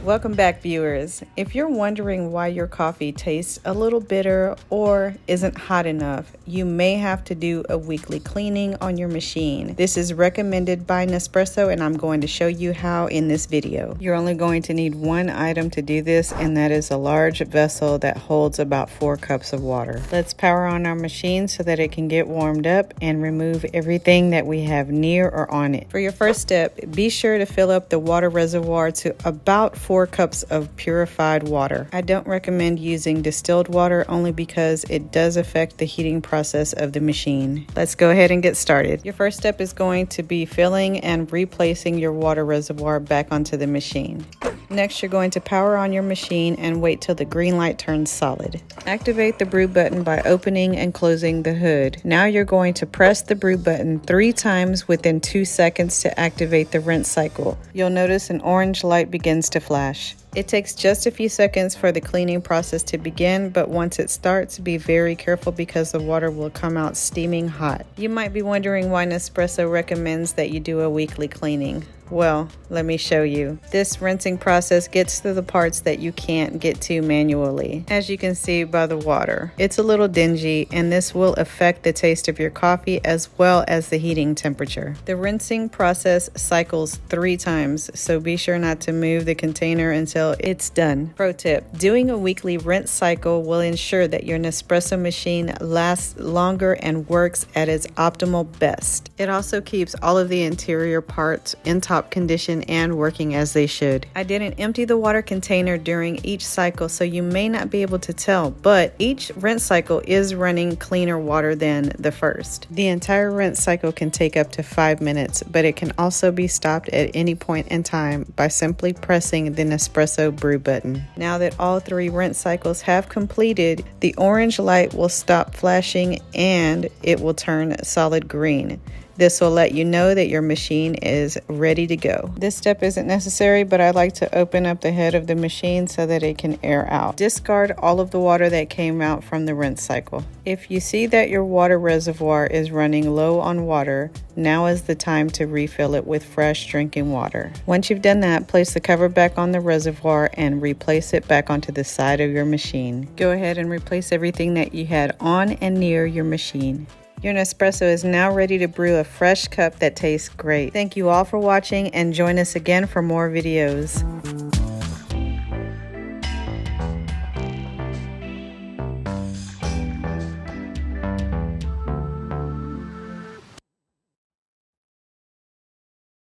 Welcome back, viewers. If you're wondering why your coffee tastes a little bitter or isn't hot enough, you may have to do a weekly cleaning on your machine. This is recommended by Nespresso, and I'm going to show you how in this video. You're only going to need one item to do this, and that is a large vessel that holds about 4 cups of water. Let's power on our machine so that it can get warmed up and remove everything that we have near or on it. For your first step, be sure to fill up the water reservoir to about 4 cups of purified water. I don't recommend using distilled water only because it does affect the heating process of the machine. Let's go ahead and get started. Your first step is going to be filling and replacing your water reservoir back onto the machine. Next, you're going to power on your machine and wait till the green light turns solid. Activate the brew button by opening and closing the hood. Now you're going to press the brew button 3 times within 2 seconds to activate the rinse cycle. You'll notice an orange light begins to flash. It takes just a few seconds for the cleaning process to begin, but once it starts, be very careful because the water will come out steaming hot. You might be wondering why Nespresso recommends that you do a weekly cleaning. Well, let me show you. This rinsing process gets to the parts that you can't get to manually, as you can see by the water. It's a little dingy, and this will affect the taste of your coffee as well as the heating temperature. The rinsing process cycles 3 times, so be sure not to move the container until it's done. Pro tip, doing a weekly rinse cycle will ensure that your Nespresso machine lasts longer and works at its optimal best. It also keeps all of the interior parts in top condition and working as they should. I didn't empty the water container during each cycle, so you may not be able to tell, but each rinse cycle is running cleaner water than the first. The entire rinse cycle can take up to 5 minutes, but it can also be stopped at any point in time by simply pressing the Nespresso brew button. Now that all 3 rinse cycles have completed, the orange light will stop flashing and it will turn solid green. This will let you know that your machine is ready to go. This step isn't necessary, but I like to open up the head of the machine so that it can air out. Discard all of the water that came out from the rinse cycle. If you see that your water reservoir is running low on water, now is the time to refill it with fresh drinking water. Once you've done that, place the cover back on the reservoir and replace it back onto the side of your machine. Go ahead and replace everything that you had on and near your machine. Your Nespresso is now ready to brew a fresh cup that tastes great. Thank you all for watching, and join us again for more videos.